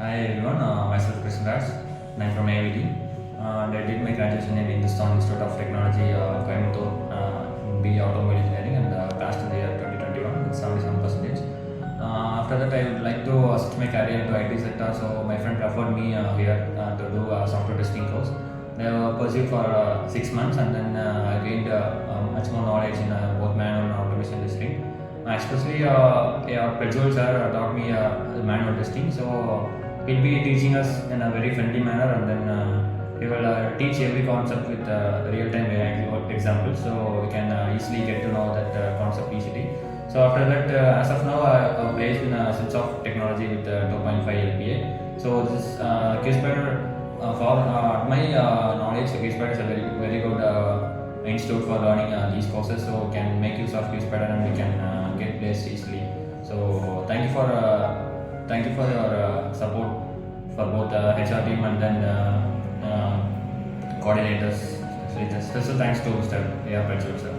Hi everyone, myself Krishna Raj, and I'm from AVD. And I did my graduation in Hindustan Institute of Technology, Coimbatore, in BE Automobile Engineering, and passed in the year 2021 with 77%. After that, I would like to switch my career into IT sector. So my friend referred me here to do a software testing course. I pursued for 6 months, and then I gained much more knowledge in both manual and automation testing. Especially, Pedro sir taught me manual testing. So he'll be teaching us in a very friendly manner, and then he will teach every concept with real-time examples, so we can easily get to know that concept easily. So after that, as of now, I'm placed in a sense of technology with 2.5 LPA. So this is QSpider. For my knowledge, QSpider is a very good institute for learning these courses. So we can make use of QSpider and we can get placed easily. So thank you for your support for both HR team and then coordinators. So special thanks to Mr. A.R. Pedro, sir.